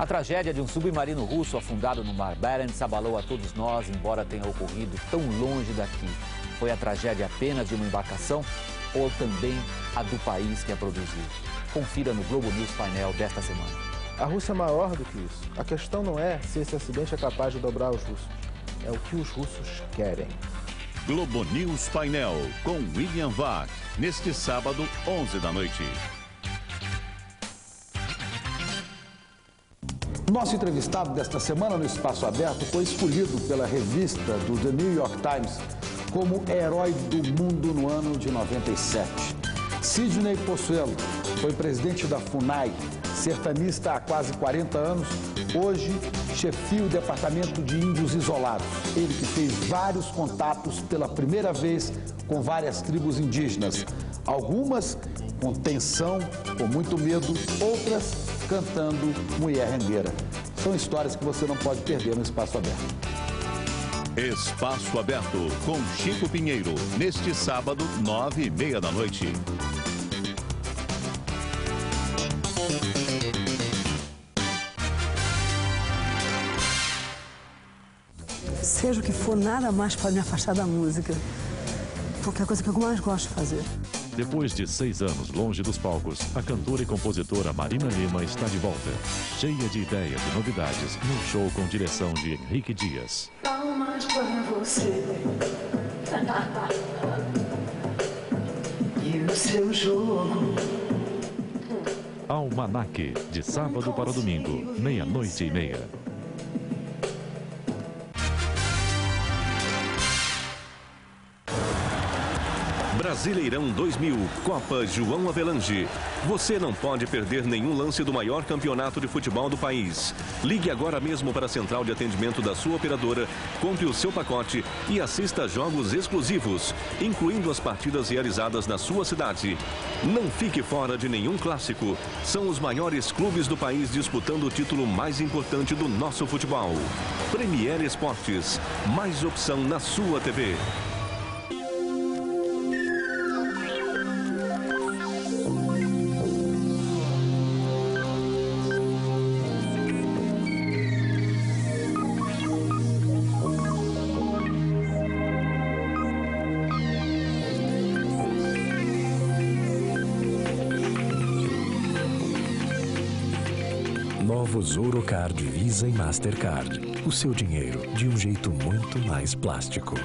A tragédia de um submarino russo afundado no Mar Barents abalou a todos nós, embora tenha ocorrido tão longe daqui. Foi a tragédia apenas de uma embarcação ou também a do país que a produziu? Confira no Globo News Painel desta semana. A Rússia é maior do que isso. A questão não é se esse acidente é capaz de dobrar os russos. É o que os russos querem. Globo News Painel, com William Vac, neste sábado, 11 da noite. Nosso entrevistado desta semana no Espaço Aberto foi escolhido pela revista do The New York Times como herói do mundo no ano de 97. Sidney Possuelo foi presidente da FUNAI, sertanista há quase 40 anos, hoje chefia o Departamento de Índios Isolados. Ele que fez vários contatos pela primeira vez com várias tribos indígenas, algumas com tensão, com muito medo, outras cantando Mulher Rendeira. São histórias que você não pode perder no Espaço Aberto. Espaço Aberto, com Chico Pinheiro, neste sábado, 9h30 da noite. Seja o que for, nada mais pode me afastar da música. Porque é a coisa que eu mais gosto de fazer. Depois de 6 anos longe dos palcos, a cantora e compositora Marina Lima está de volta, cheia de ideias e novidades, num show com direção de Henrique Dias. Palmas para você e o seu jogo. Almanaque, de sábado para domingo, 00:30. Brasileirão 2000, Copa João Avelange. Você não pode perder nenhum lance do maior campeonato de futebol do país. Ligue agora mesmo para a central de atendimento da sua operadora, compre o seu pacote e assista a jogos exclusivos, incluindo as partidas realizadas na sua cidade. Não fique fora de nenhum clássico. São os maiores clubes do país disputando o título mais importante do nosso futebol. Premier Esportes, mais opção na sua TV. Novos Ourocard, Visa e Mastercard. O seu dinheiro de um jeito muito mais plástico.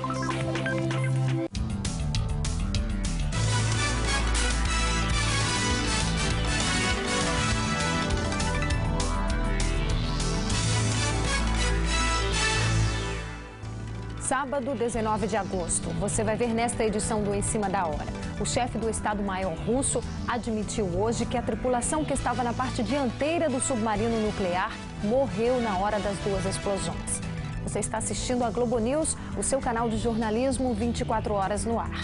Sábado, 19 de agosto. Você vai ver nesta edição do Em Cima da Hora. O chefe do Estado-Maior russo admitiu hoje que a tripulação que estava na parte dianteira do submarino nuclear morreu na hora das 2 explosões. Você está assistindo a Globo News, o seu canal de jornalismo 24 horas no ar.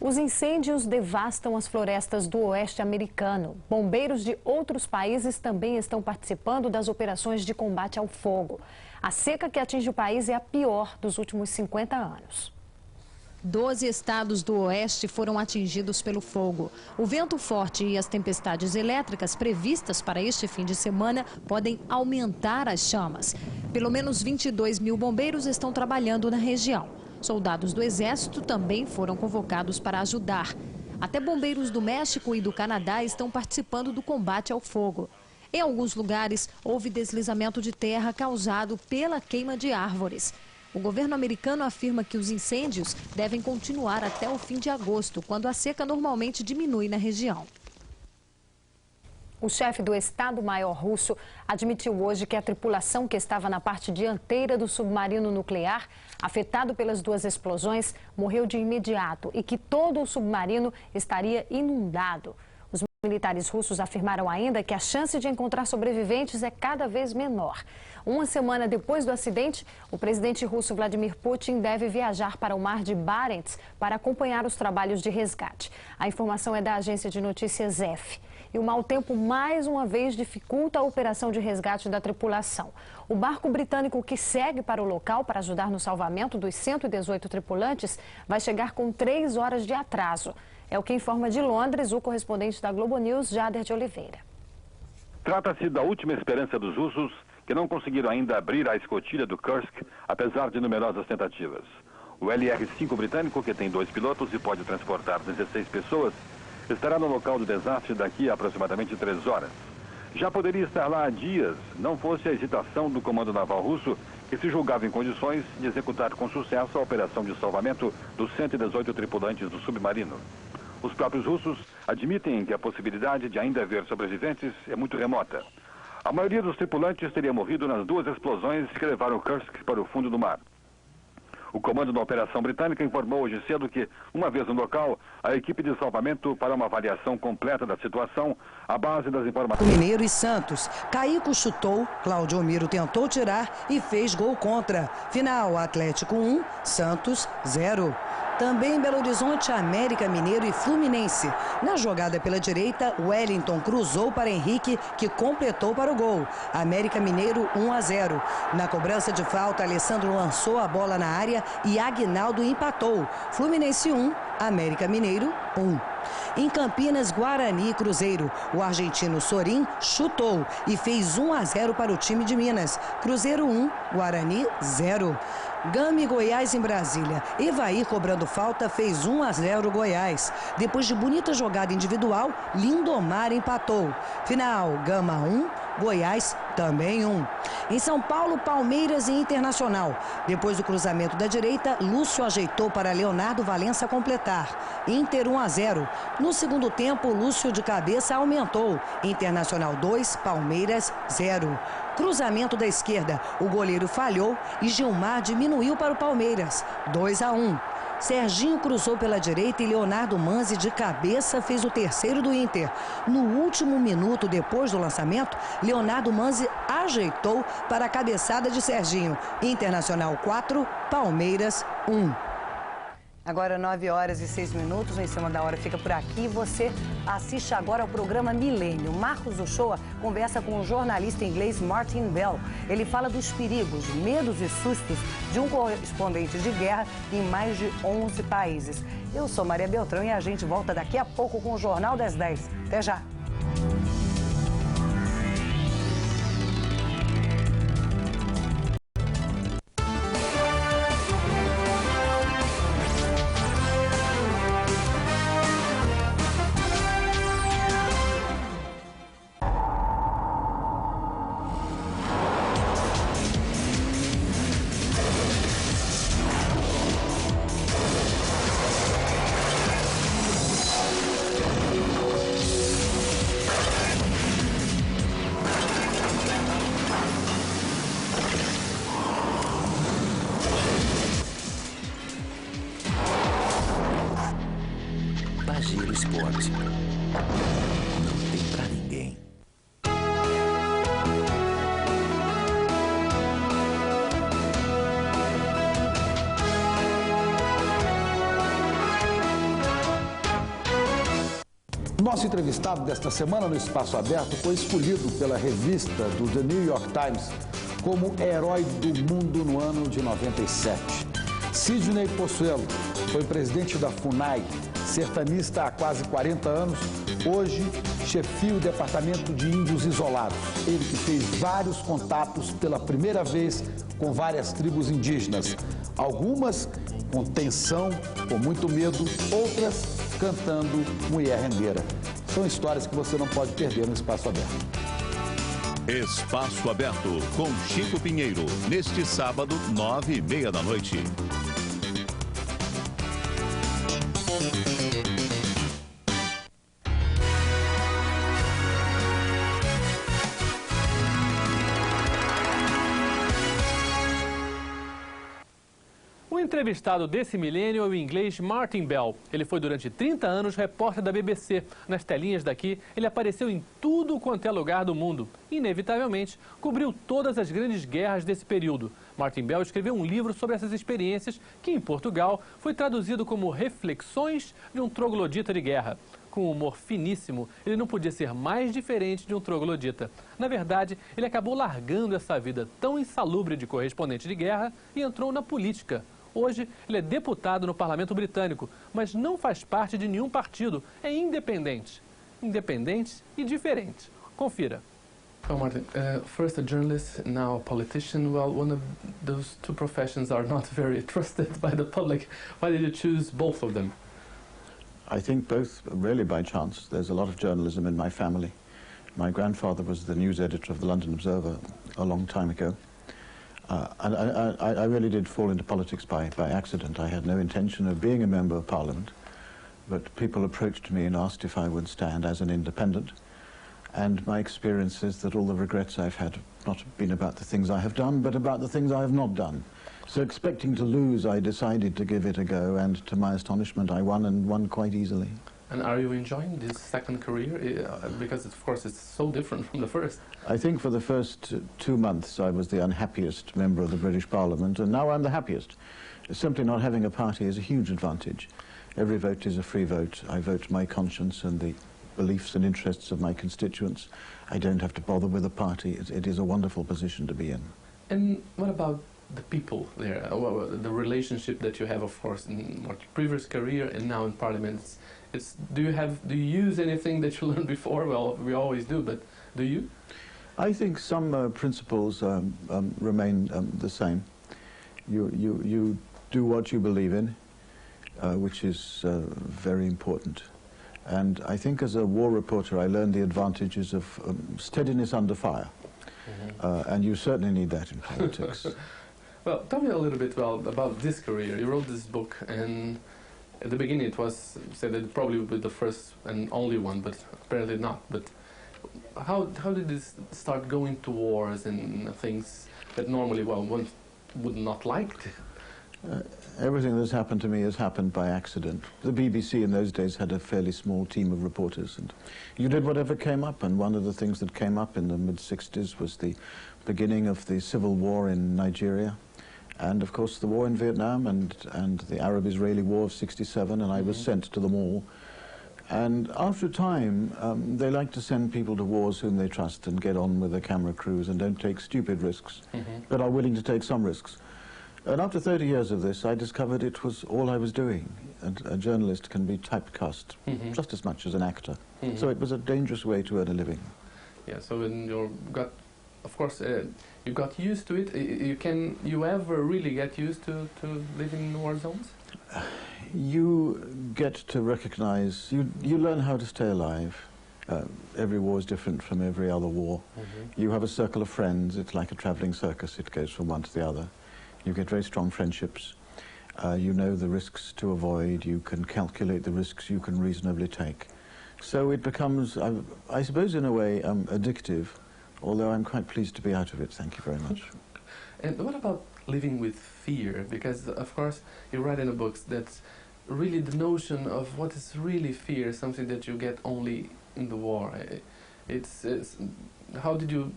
Os incêndios devastam as florestas do oeste americano. Bombeiros de outros países também estão participando das operações de combate ao fogo. A seca que atinge o país é a pior dos últimos 50 anos. 12 estados do oeste foram atingidos pelo fogo. O vento forte e as tempestades elétricas previstas para este fim de semana podem aumentar as chamas. Pelo menos 22 mil bombeiros estão trabalhando na região. Soldados do Exército também foram convocados para ajudar. Até bombeiros do México e do Canadá estão participando do combate ao fogo. Em alguns lugares, houve deslizamento de terra causado pela queima de árvores. O governo americano afirma que os incêndios devem continuar até o fim de agosto, quando a seca normalmente diminui na região. O chefe do Estado-Maior russo admitiu hoje que a tripulação que estava na parte dianteira do submarino nuclear, afetado pelas 2 explosões, morreu de imediato e que todo o submarino estaria inundado. Os militares russos afirmaram ainda que a chance de encontrar sobreviventes é cada vez menor. Uma semana depois do acidente, o presidente russo Vladimir Putin deve viajar para o mar de Barents para acompanhar os trabalhos de resgate. A informação é da agência de notícias EF. E o mau tempo mais uma vez dificulta a operação de resgate da tripulação. O barco britânico que segue para o local para ajudar no salvamento dos 118 tripulantes vai chegar com 3 horas de atraso. É o que informa de Londres o correspondente da Globo News, Jader de Oliveira. Trata-se da última esperança dos russos, que não conseguiram ainda abrir a escotilha do Kursk, apesar de numerosas tentativas. O LR-5 britânico, que tem 2 pilotos e pode transportar 16 pessoas, estará no local do desastre daqui a aproximadamente 3 horas. Já poderia estar lá há dias, não fosse a hesitação do comando naval russo, que se julgava em condições de executar com sucesso a operação de salvamento dos 118 tripulantes do submarino. Os próprios russos admitem que a possibilidade de ainda haver sobreviventes é muito remota. A maioria dos tripulantes teria morrido nas 2 explosões que levaram o Kursk para o fundo do mar. O comando da operação britânica informou hoje cedo que, uma vez no local, a equipe de salvamento fará uma avaliação completa da situação à base das informações. Mineiro e Santos. Caico chutou, Cláudio Miro tentou tirar e fez gol contra. Final, Atlético 1, Santos 0. Também em Belo Horizonte, América Mineiro e Fluminense. Na jogada pela direita, Wellington cruzou para Henrique, que completou para o gol. América Mineiro 1-0. Na cobrança de falta, Alessandro lançou a bola na área e Aguinaldo empatou. Fluminense 1, América Mineiro 1. Em Campinas, Guarani e Cruzeiro, o argentino Sorin chutou e fez 1-0 para o time de Minas. Cruzeiro 1, Guarani 0. Gama e Goiás em Brasília. Evair, cobrando falta, fez 1-0 Goiás. Depois de bonita jogada individual, Lindomar empatou. Final, Gama 1, Goiás também 1. Em São Paulo, Palmeiras e Internacional. Depois do cruzamento da direita, Lúcio ajeitou para Leonardo Valença completar. Inter 1-0. No segundo tempo, Lúcio de cabeça aumentou. Internacional 2, Palmeiras 0. Cruzamento da esquerda, o goleiro falhou e Gilmar diminuiu para o Palmeiras, 2-1. Serginho cruzou pela direita e Leonardo Manzi de cabeça fez o terceiro do Inter. No último minuto depois do lançamento, Leonardo Manzi ajeitou para a cabeçada de Serginho. Internacional 4, Palmeiras 1. Agora 9h06, o Em Cima da Hora fica por aqui. Você assiste agora ao programa Milênio. Marcos Uchoa conversa com o jornalista inglês Martin Bell. Ele fala dos perigos, medos e sustos de um correspondente de guerra em mais de 11 países. Eu sou Maria Beltrão e a gente volta daqui a pouco com o Jornal das 10. Até já! Esporte. Não tem pra ninguém. Nosso entrevistado desta semana no Espaço Aberto foi escolhido pela revista do The New York Times como herói do mundo no ano de 97. Sidney Possuelo foi presidente da FUNAI, sertanista há quase 40 anos, hoje chefia o Departamento de Índios Isolados. Ele que fez vários contatos pela primeira vez com várias tribos indígenas, algumas com tensão, com muito medo, outras cantando Mulher Rendeira. São histórias que você não pode perder no Espaço Aberto. Espaço Aberto com Chico Pinheiro, neste sábado, 9h30. O entrevistado desse milênio é o inglês Martin Bell. Ele foi durante 30 anos repórter da BBC. Nas telinhas daqui, ele apareceu em tudo quanto é lugar do mundo. Inevitavelmente, cobriu todas as grandes guerras desse período. Martin Bell escreveu um livro sobre essas experiências que, em Portugal, foi traduzido como Reflexões de um Troglodita de Guerra. Com um humor finíssimo, ele não podia ser mais diferente de um troglodita. Na verdade, ele acabou largando essa vida tão insalubre de correspondente de guerra e entrou na política. Hoje, ele é deputado no parlamento britânico, mas não faz parte de nenhum partido. É independente. Independente e diferente. Confira. Oh, Martin, first a journalist, now a politician. Well, one of those two professions are not very trusted by the public. Why did you choose both of them? I think both really by chance. There's a lot of journalism in my family. My grandfather was the news editor of the London Observer a long time ago. And I really did fall into politics by accident. I had no intention of being a member of Parliament, but people approached me and asked if I would stand as an independent. And my experience is that all the regrets I've had have not been about the things I have done, but about the things I have not done. So expecting to lose, I decided to give it a go, and to my astonishment, I won, and won quite easily. And are you enjoying this second career? Because, of course, it's so different from the first. I think for the first 2 months, I was the unhappiest member of the British Parliament, and now I'm the happiest. Simply not having a party is a huge advantage. Every vote is a free vote. I vote my conscience and the beliefs and interests of my constituents. I don't have to bother with a party. It is a wonderful position to be in. And what about the people there? The relationship that you have, of course, in your previous career and now in Parliament. Do you use anything that you learned before? Well, we always do, but do you? I think some principles remain the same. You do what you believe in, which is very important. And I think as a war reporter, I learned the advantages of steadiness under fire. And you certainly need that in politics. Well, tell me a little bit about this career. You wrote this book, and at the beginning it was said that it probably would be the first and only one, but apparently not. But how did this start going to wars and things that normally, well, one would not like to? Everything that's happened to me has happened by accident. The BBC in those days had a fairly small team of reporters, and you did whatever came up, and one of the things that came up in the mid-60s was the beginning of the civil war in Nigeria, and of course the war in Vietnam and the Arab-Israeli war of '67, and I was sent to them all. And after a time, they like to send people to wars whom they trust and get on with their camera crews and don't take stupid risks, but are willing to take some risks. And after 30 years of this, I discovered it was all I was doing. And a journalist can be typecast just as much as an actor. So it was a dangerous way to earn a living. Yeah, so when you got, of course, you got used to it. You ever really get used to living in war zones? You get to recognize, you learn how to stay alive. Every war is different from every other war. You have a circle of friends. It's like a traveling circus. It goes from one to the other. You get very strong friendships. You know the risks to avoid. You can calculate the risks you can reasonably take. So it becomes, I suppose in a way, addictive, although I'm quite pleased to be out of it. Thank you very much. And what about living with fear? Because, of course, you write in the books that really the notion of what is really fear is something that you get only in the war. How did you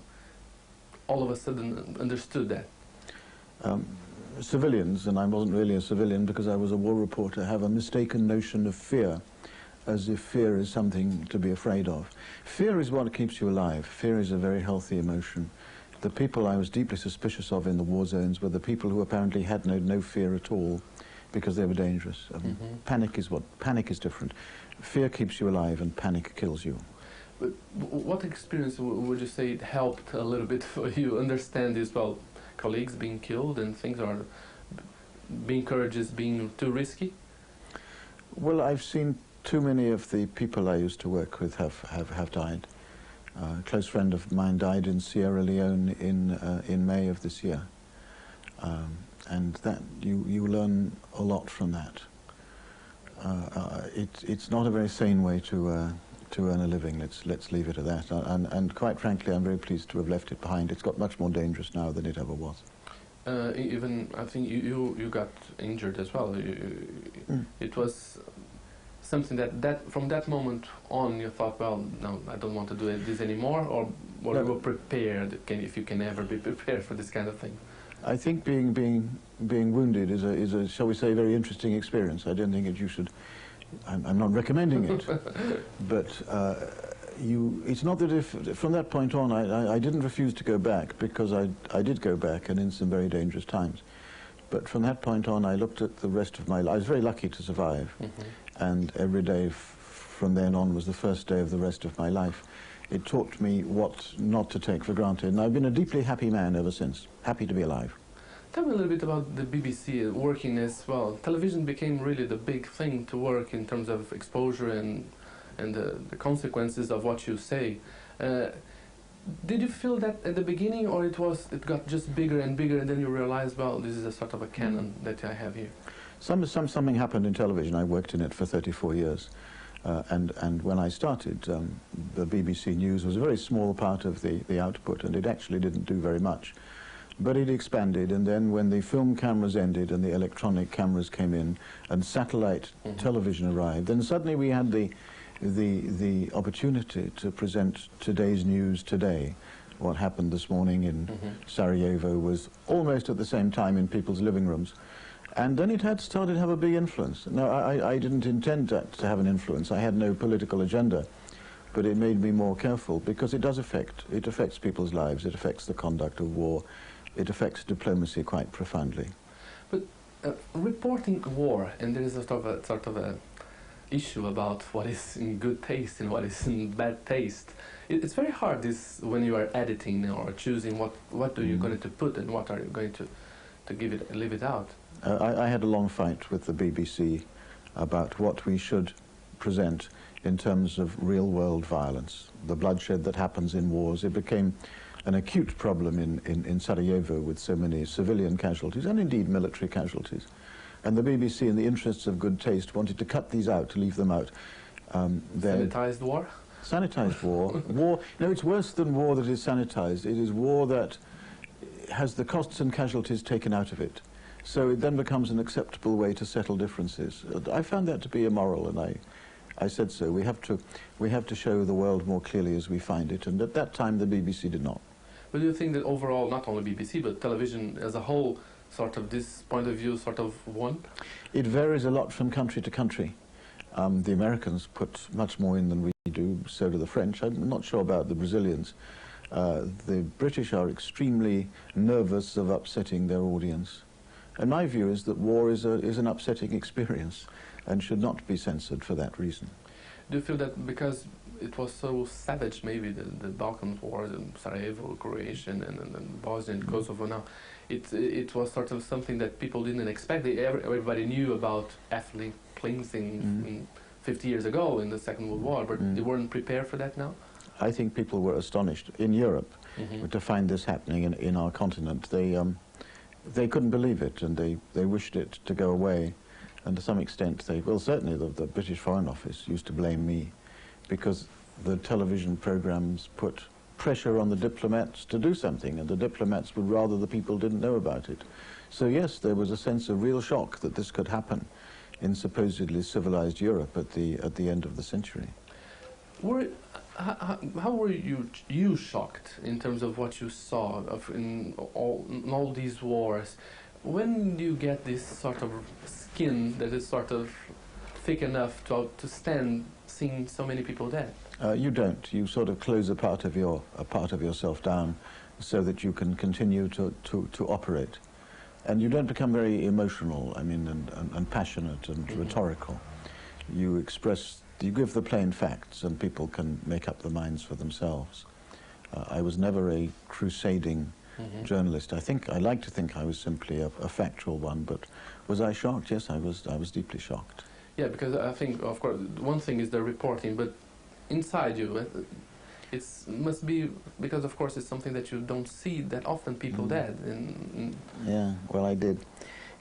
all of a sudden understood that? Civilians, and I wasn't really a civilian because I was a war reporter, have a mistaken notion of fear, as if fear is something to be afraid of. Fear is what keeps you alive. Fear is a very healthy emotion. The people I was deeply suspicious of in the war zones were the people who apparently had no fear at all because they were dangerous. Panic is different. Fear keeps you alive and panic kills you. But what experience would you say it helped a little bit for you understand this? Well, colleagues being killed and things are being courageous, being too risky? Well, I've seen too many of the people I used to work with have died. A close friend of mine died in Sierra Leone in May of this year, and that you learn a lot from that. It's not a very sane way to earn a living. Let's leave it at that. And quite frankly, I'm very pleased to have left it behind. It's got much more dangerous now than it ever was. Even I think you got injured as well. It was something that from that moment on you thought, well, no, I don't want to do this anymore, or you were prepared? If you can ever be prepared for this kind of thing. I think being wounded is a shall we say very interesting experience. I don't think that you should. I'm not recommending it, but it's not that if from that point on I didn't refuse to go back, because I did go back, and in some very dangerous times. But from that point on, I looked at the rest of my life. I was very lucky to survive. And every day from then on was the first day of the rest of my life. It taught me what not to take for granted. And I've been a deeply happy man ever since. Happy to be alive. Tell me a little bit about the BBC working as well. Television became really the big thing to work in terms of exposure and the consequences of what you say. Did you feel that at the beginning, or it got just bigger and bigger, and then you realized, well, this is a sort of a canon that I have here? Something happened in television. I worked in it for 34 years. And when I started, the BBC News was a very small part of the output, and it actually didn't do very much. But it expanded, and then when the film cameras ended and the electronic cameras came in and satellite television arrived, then suddenly we had the opportunity to present today's news today. What happened this morning in Sarajevo was almost at the same time in people's living rooms. And then it had started to have a big influence. Now, I didn't intend that to have an influence. I had no political agenda. But it made me more careful, because it affects people's lives. It affects the conduct of war. It affects diplomacy quite profoundly. But reporting war, and there is a sort of a issue about what is in good taste and what is in bad taste. It's very hard when you are editing or choosing what are you going to put and what are you going to leave it out. I had a long fight with the BBC about what we should present in terms of real-world violence, the bloodshed that happens in wars. It became an acute problem in Sarajevo with so many civilian casualties and indeed military casualties. And the BBC, in the interests of good taste, wanted to cut these out, to leave them out. Sanitized war? Sanitized war. War. No, it's worse than war that is sanitized. It is war that has the costs and casualties taken out of it. So it then becomes an acceptable way to settle differences. I found that to be immoral, and I said so. We have to show the world more clearly as we find it, and at that time the BBC did not. But do you think that overall, not only BBC, but television as a whole, sort of this point of view sort of won? It varies a lot from country to country. The Americans put much more in than we do, so do the French. I'm not sure about the Brazilians. The British are extremely nervous of upsetting their audience. And my view is that war is an upsetting experience and should not be censored for that reason. Do you feel that because it was so savage, maybe the Balkan Wars and Sarajevo, Croatia, and Bosnia and Kosovo now, it was sort of something that people didn't expect. Everybody knew about ethnic cleansing 50 years ago in the Second World War, but they weren't prepared for that now? I think people were astonished in Europe to find this happening in our continent. They couldn't believe it, and they wished it to go away. And to some extent, certainly the British Foreign Office used to blame me, because the television programs put pressure on the diplomats to do something, and the diplomats would rather the people didn't know about it. So yes, there was a sense of real shock that this could happen in supposedly civilized Europe at the end of the century. How were you shocked in terms of what you saw in all these wars? When do you get this sort of skin that is sort of thick enough to stand seeing so many people dead? You don't. You sort of close a part of yourself down so that you can continue to operate. And you don't become very emotional, I mean, and passionate and rhetorical. You give the plain facts, and people can make up their minds for themselves. I was never a crusading journalist. I like to think I was simply a factual one, but was I shocked? Yes, I was deeply shocked. Yeah, because I think, of course, one thing is the reporting, but inside you, it must be, because of course it's something that you don't see that often people dead. Yeah, well, I did.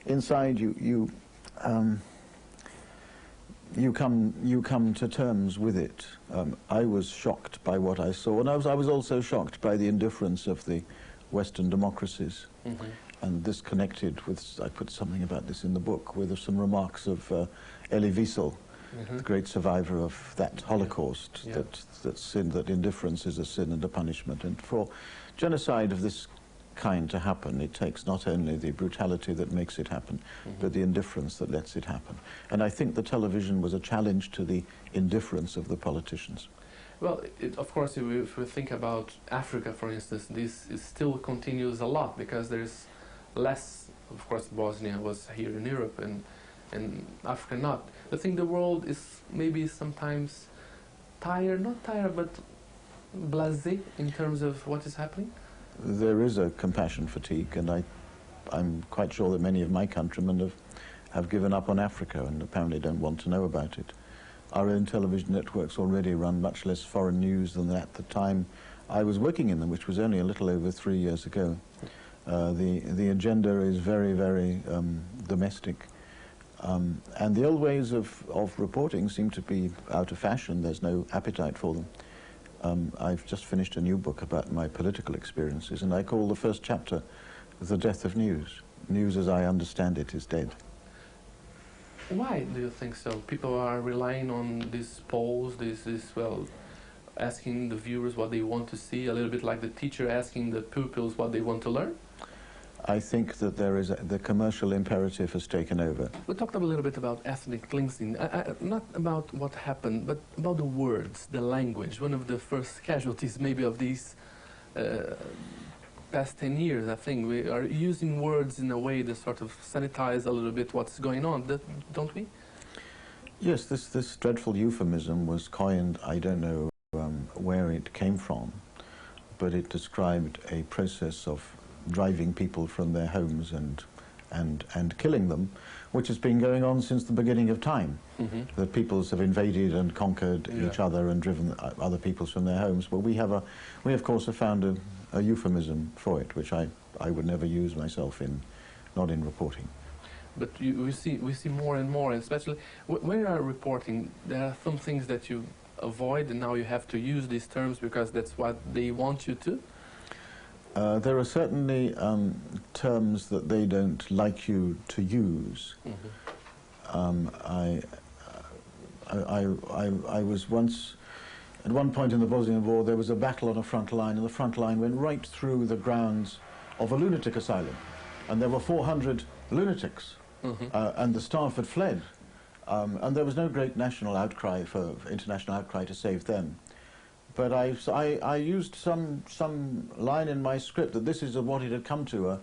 Inside you come to terms with it. I was shocked by what I saw, and I was also shocked by the indifference of the Western democracies. And this connected with, I put something about this in the book, with some remarks of Elie Wiesel, the great survivor of that Holocaust, that indifference is a sin and a punishment. And for genocide of this kind to happen, it takes not only the brutality that makes it happen, but the indifference that lets it happen. And I think the television was a challenge to the indifference of the politicians. Well, of course, if we think about Africa, for instance, this still continues a lot, because there's less of course Bosnia was here in Europe and Africa not. I think the world is maybe sometimes tired, not tired, but blasé in terms of what is happening? There is a compassion fatigue, and I'm quite sure that many of my countrymen have given up on Africa and apparently don't want to know about it. Our own television networks already run much less foreign news than at the time I was working in them, which was only a little over 3 years ago. The agenda is very, very domestic. And the old ways of reporting seem to be out of fashion. There's no appetite for them. I've just finished a new book about my political experiences, and I call the first chapter The Death of News. News as I understand it is dead. Why do you think so? People are relying on these polls, well, asking the viewers what they want to see, a little bit like the teacher asking the pupils what they want to learn? I think that the commercial imperative has taken over. We talked a little bit about ethnic cleansing, not about what happened, but about the words, the language. One of the first casualties maybe of these past 10 years, I think, we are using words in a way that sort of sanitize a little bit what's going on, don't we? Yes, this dreadful euphemism was coined, I don't know where it came from, but it described a process of driving people from their homes and killing them, which has been going on since the beginning of time. The peoples have invaded and conquered each other and driven other peoples from their homes. But we of course have found a euphemism for it, which I would never use myself not in reporting. But we see more and more, especially when you are reporting, there are some things that you avoid, and now you have to use these terms because that's what they want you to. There are certainly terms that they don't like you to use. I was once, at one point in the Bosnian War, there was a battle on a front line, and the front line went right through the grounds of a lunatic asylum. And there were 400 lunatics, and the staff had fled. And there was no great national outcry international outcry to save them. But I used some line in my script that this is what it had come to,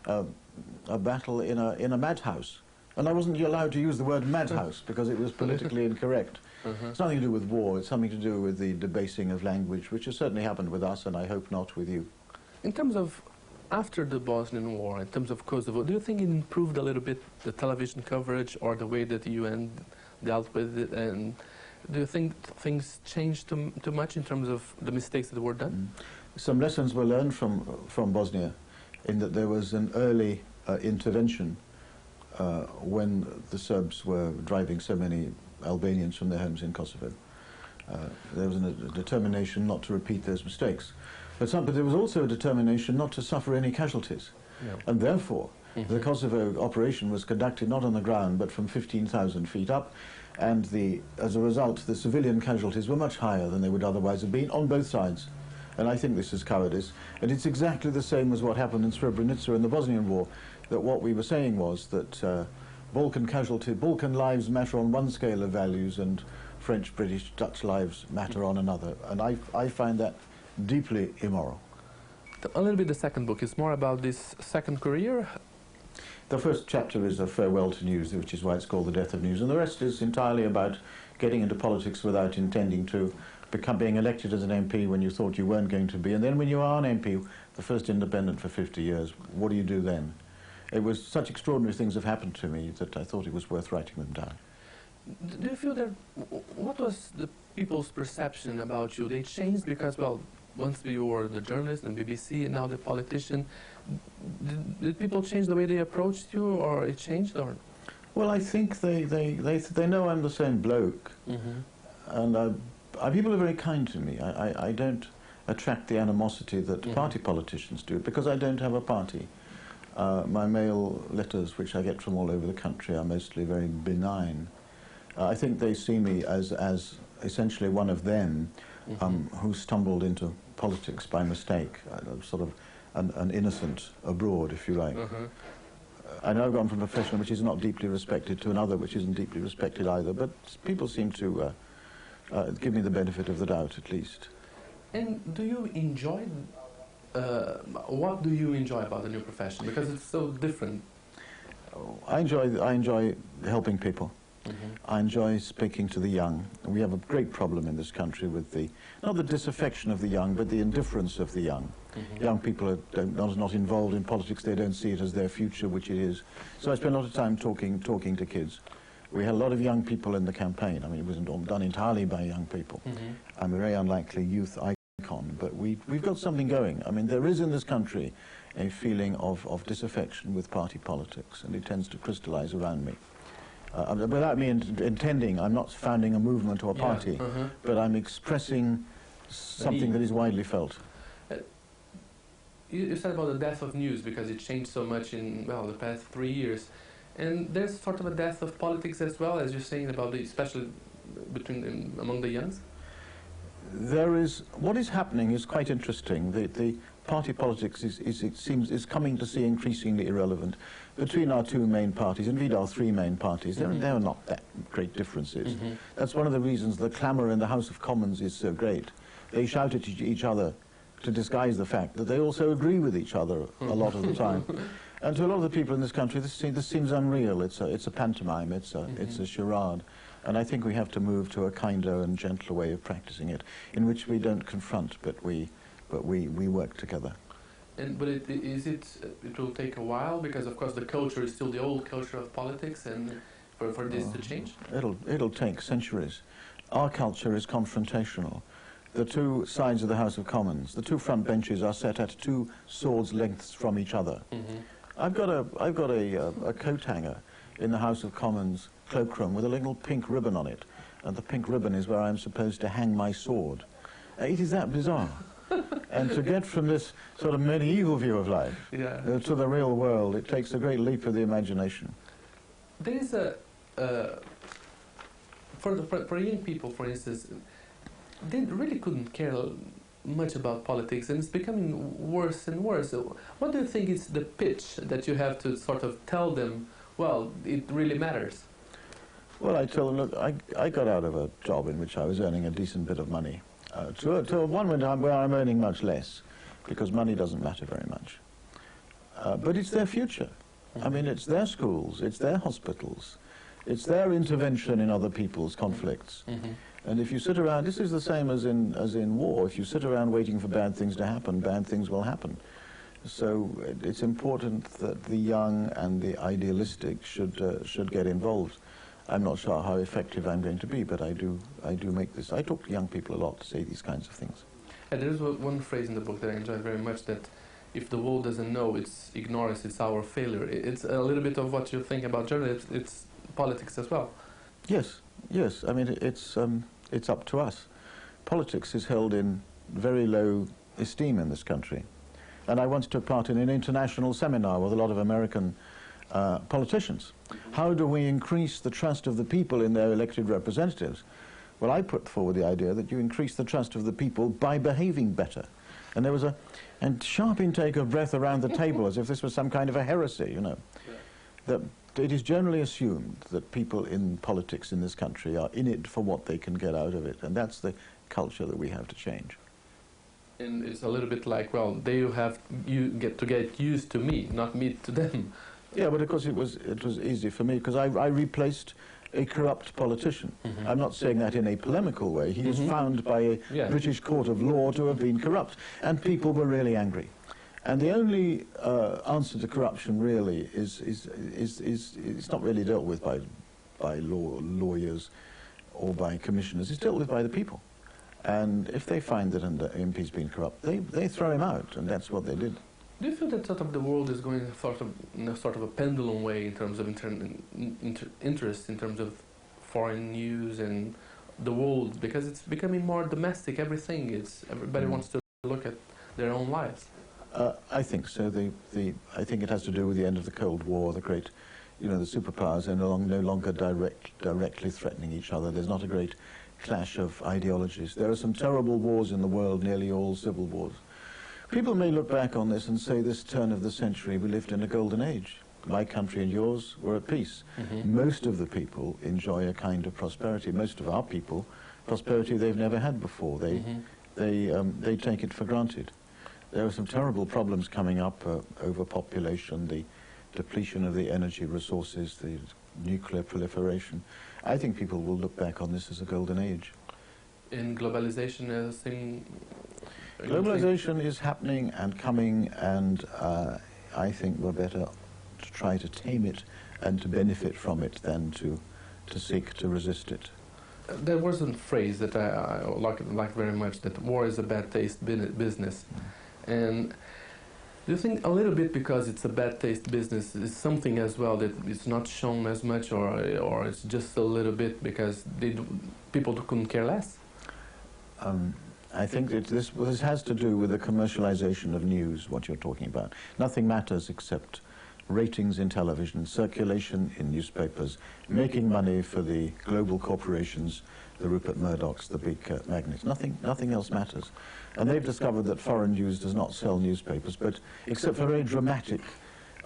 a battle in a madhouse. And I wasn't allowed to use the word madhouse because it was politically incorrect. It's nothing to do with war, it's something to do with the debasing of language, which has certainly happened with us, and I hope not with you. In terms of after the Bosnian War, in terms of Kosovo, do you think it improved a little bit the television coverage or the way that the UN dealt with it? And do you think things changed too much in terms of the mistakes that were done? Some lessons were learned from Bosnia, in that there was an early intervention when the Serbs were driving so many Albanians from their homes in Kosovo. There was a determination not to repeat those mistakes. But there was also a determination not to suffer any casualties. And therefore, the Kosovo operation was conducted not on the ground, but from 15,000 feet up. And as a result, the civilian casualties were much higher than they would otherwise have been on both sides. And I think this is cowardice. And it's exactly the same as what happened in Srebrenica in the Bosnian War, that what we were saying was that Balkan lives matter on one scale of values and French, British, Dutch lives matter on another. And I find that deeply immoral. A little bit the second book is more about this second career. The first chapter is a farewell to news, which is why it's called The Death of News, and the rest is entirely about getting into politics without intending to, being elected as an MP when you thought you weren't going to be, and then when you are an MP, the first independent for 50 years, what do you do then? It was such extraordinary things have happened to me that I thought it was worth writing them down. Do you feel that, what was the people's perception about you? They changed because, well, once you were the journalist and BBC and now the politician, did people change the way they approached you, or it changed, or? Well, I think they know I'm the same bloke, and people are very kind to me. I don't attract the animosity that party politicians do, because I don't have a party. My mail letters, which I get from all over the country, are mostly very benign. I think they see me as essentially one of them who stumbled into politics by mistake, sort of an innocent abroad, if you like. I know I've gone from a profession which is not deeply respected to another which isn't deeply respected either, but people seem to give me the benefit of the doubt, at least. And do you enjoy, what do you enjoy about the new profession? Because it's so different. I enjoy helping people. I enjoy speaking to the young. We have a great problem in this country with not the disaffection of the young, but the indifference of the young. Young people are not involved in politics. They don't see it as their future, which it is. So I spend a lot of time talking to kids. We had a lot of young people in the campaign. I mean, it wasn't all done entirely by young people. I'm a very unlikely youth icon, but we've got something going. I mean, there is in this country a feeling of disaffection with party politics, and it tends to crystallize around me. Without me intending, I'm not founding a movement or a party, but I'm expressing something that is widely felt. You said about the death of news because it changed so much in, well, the past 3 years. And there's sort of a death of politics as well, as you're saying about especially among the youngs? There is, what is happening is quite interesting. The party politics is coming to see increasingly irrelevant. Between our two main parties, indeed our three main parties, there are not that great differences. That's one of the reasons the clamour in the House of Commons is so great. They shout at each other to disguise the fact that they also agree with each other a lot of the time. And to a lot of the people in this country, this seems unreal. It's a pantomime. It's a charade. And I think we have to move to a kinder and gentler way of practicing it, in which we don't confront, but we work together. But it will take a while, because of course the culture is still the old culture of politics, and for this to change? It'll take centuries. Our culture is confrontational. The two sides of the House of Commons, the two front benches are set at 2 swords' lengths from each other. I've got a coat hanger in the House of Commons cloakroom with a little pink ribbon on it, and the pink ribbon is where I'm supposed to hang my sword. It is that bizarre. And to get from this sort of medieval view of life to the real world, it takes a great leap of the imagination. There is for young people, for instance, they really couldn't care much about politics, and it's becoming worse and worse. What do you think is the pitch that you have to sort of tell them, well, it really matters? Well, I tell them, look, I got out of a job in which I was earning a decent bit of money to one where I'm earning much less, because money doesn't matter very much. But it's their future. I mean, it's their schools, it's their hospitals, it's their intervention in other people's conflicts. And if you sit around, this is the same as in war. If you sit around waiting for bad things to happen, bad things will happen. So it's important that the young and the idealistic should get involved. I'm not sure how effective I'm going to be, but I do make this. I talk to young people a lot to say these kinds of things. And there is one phrase in the book that I enjoy very much, that if the world doesn't know, it's ignorance, it's our failure. It's a little bit of what you think about journalism. It's politics as well. Yes, yes. I mean, it's up to us. Politics is held in very low esteem in this country. And I once took part in an international seminar with a lot of American politicians. How do we increase the trust of the people in their elected representatives? Well, I put forward the idea that you increase the trust of the people by behaving better. And there was a sharp intake of breath around the table, as if this was some kind of a heresy, you know. That it is generally assumed that people in politics in this country are in it for what they can get out of it, and that's the culture that we have to change. And it's a little bit like, well, you get to get used to me, not me to them. Yeah, but of course it was easy for me, because I replaced a corrupt politician. I'm not saying that in a polemical way. He was found by a British court of law to have been corrupt, and people were really angry. And the only answer to corruption really is it's not really dealt with by lawyers or by commissioners. It's dealt with by the people. And if they find that an MP's been corrupt, they throw him out, and that's what they did. Do you feel that sort of the world is going in a sort of a pendulum way in terms of interest, in terms of foreign news and the world, because it's becoming more domestic? Everybody wants to look at their own lives. I think so. I think it has to do with the end of the Cold War. The great, the superpowers are no longer directly threatening each other. There's not a great clash of ideologies. There are some terrible wars in the world, nearly all civil wars. People may look back on this and say this turn of the century we lived in a golden age. My country and yours were at peace. Most of the people enjoy a kind of prosperity. Most of our people, prosperity they've never had before. They take it for granted. There are some terrible problems coming up, overpopulation, depletion of the energy resources, the nuclear proliferation. I think people will look back on this as a golden age. In globalization, globalization is happening and coming, and I think we're better to try to tame it and to benefit from it than to seek to resist it. There was a phrase that I like very much, that war is a bad taste business. And do you think a little bit because it's a bad taste business is something as well that it's not shown as much, or it's just a little bit because people couldn't care less? I think this has to do with the commercialization of news, what you're talking about. Nothing matters except ratings in television, circulation in newspapers, making money for the global corporations, the Rupert Murdochs, the big magnates. Nothing else matters. And they've discovered that foreign news does not sell newspapers, but except for very dramatic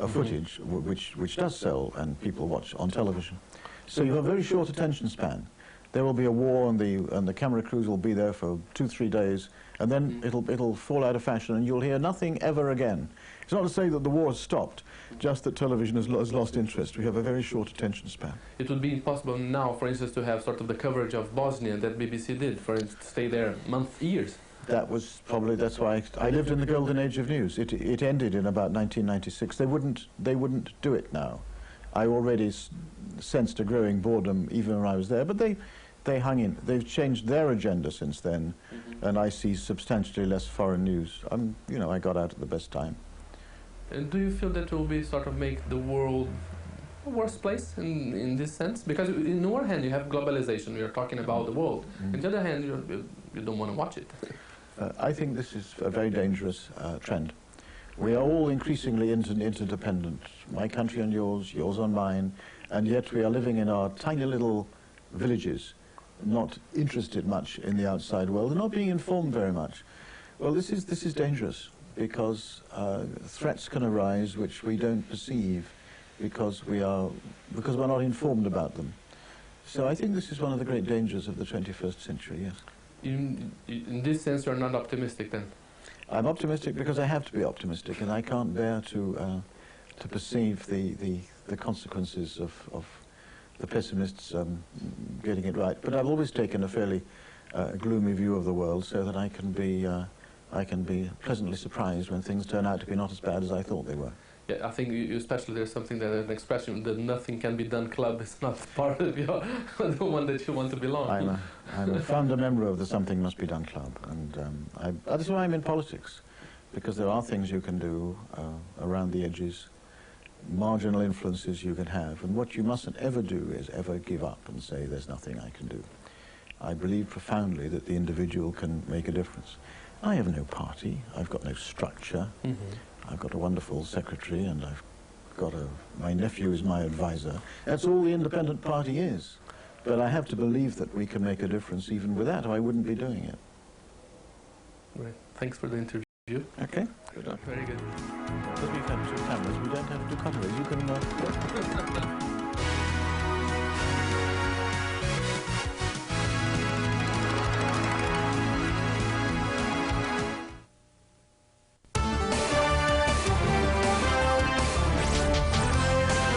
footage, which does sell and people watch on television. So you have a very short attention span. There will be a war, and the camera crews will be there for 2-3 days, and then it'll fall out of fashion, and you'll hear nothing ever again. It's not to say that the war has stopped, just that television has lost interest. We have a very short attention span. It would be impossible now, for instance, to have sort of the coverage of Bosnia that BBC did, for instance, to stay there years. That was probably, that's why I lived in the golden age of news. It ended in about 1996. They wouldn't do it now. I already sensed a growing boredom even when I was there, but they hung in. They've changed their agenda since then, and I see substantially less foreign news. You know, I got out at the best time. And do you feel that will be sort of make the world a worse place in this sense? Because in the one hand you have globalization, you're talking about the world. On the other hand, you don't want to watch it. I think this is a very dangerous trend. We are all increasingly interdependent. My country on yours, yours on mine, and yet we are living in our tiny little villages, not interested much in the outside world, and not being informed very much. Well, this is dangerous, because threats can arise which we don't perceive because we're not informed about them. So I think this is one of the great dangers of the 21st century, yes. In this sense, you're not optimistic then? I'm optimistic because I have to be optimistic, and I can't bear to perceive the consequences of the pessimists getting it right. But I've always taken a fairly gloomy view of the world, so that I can be pleasantly surprised when things turn out to be not as bad as I thought they were. Yeah, I think especially there's something that an expression, the nothing can be done club is not part of the one that you want to belong. I'm a founder member of the Something Must Be Done club, and that's why I'm in politics, because there are things you can do around the edges, marginal influences you can have, and what you mustn't ever do is ever give up and say there's nothing I can do. I believe profoundly that the individual can make a difference. I have no party, I've got no structure. I've got a wonderful secretary, and I've got my nephew is my advisor. That's all the independent party is. But I have to believe that we can make a difference even with that, or I wouldn't be doing it. Great. Thanks for the interview. Okay. Good luck. Very good. Because we've had 2 cameras, we don't have to cut away. You can...